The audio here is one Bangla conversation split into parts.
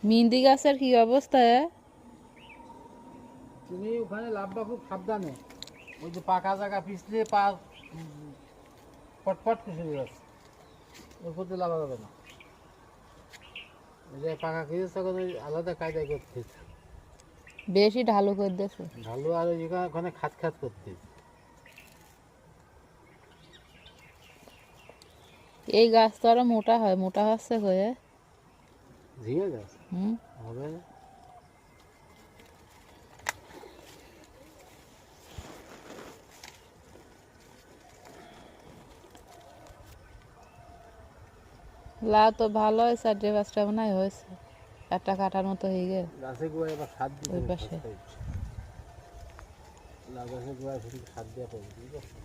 মেহেন্দি গাছের কি অবস্থা? তুমি ওখানে লাভবা খুব সাবধানে, ওই যে পাকা জায়গা পিছলে পা পটপট কিছু যাচ্ছে, ওর প্রতি লাভা যাবে না। ওই যে পাকা খেয়েছে তখন ওই আলাদা কায়দায় করতে, বেশি ঢালু করে দিয়েছে ঢালু, আর ওখানে খাত খাত করতে। এই গাছ তো আরো মোটা হয়, মোটা হচ্ছে হয়ে। ঝিঙে গাছ হুম, হবে না? লাউ তো ভালো হয়েছে, 4-5টা মনে হয় হয়েছে, একটা কাটার মতো হয়ে গেল গাছে গোড়ায় এবার সার ওই দিতে পাশে। লাউ গাছের গোড়ায় শুধু সার দেওয়া করবে, বুঝতে পারছো?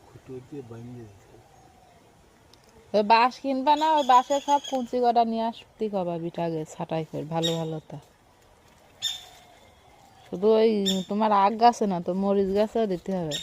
খুঁটো দিয়ে বানিয়ে দিতে। ওই বাঁশ কিনবা না, ওই বাঁশের সব কুঞ্চি কটা নিয়ে আসতে কবা বিটা গে ছাটাই করে ভালো ভালো তা। শুধু ওই তোমার আগ গাছে না তো, মরিচ গাছেও দিতে হবে।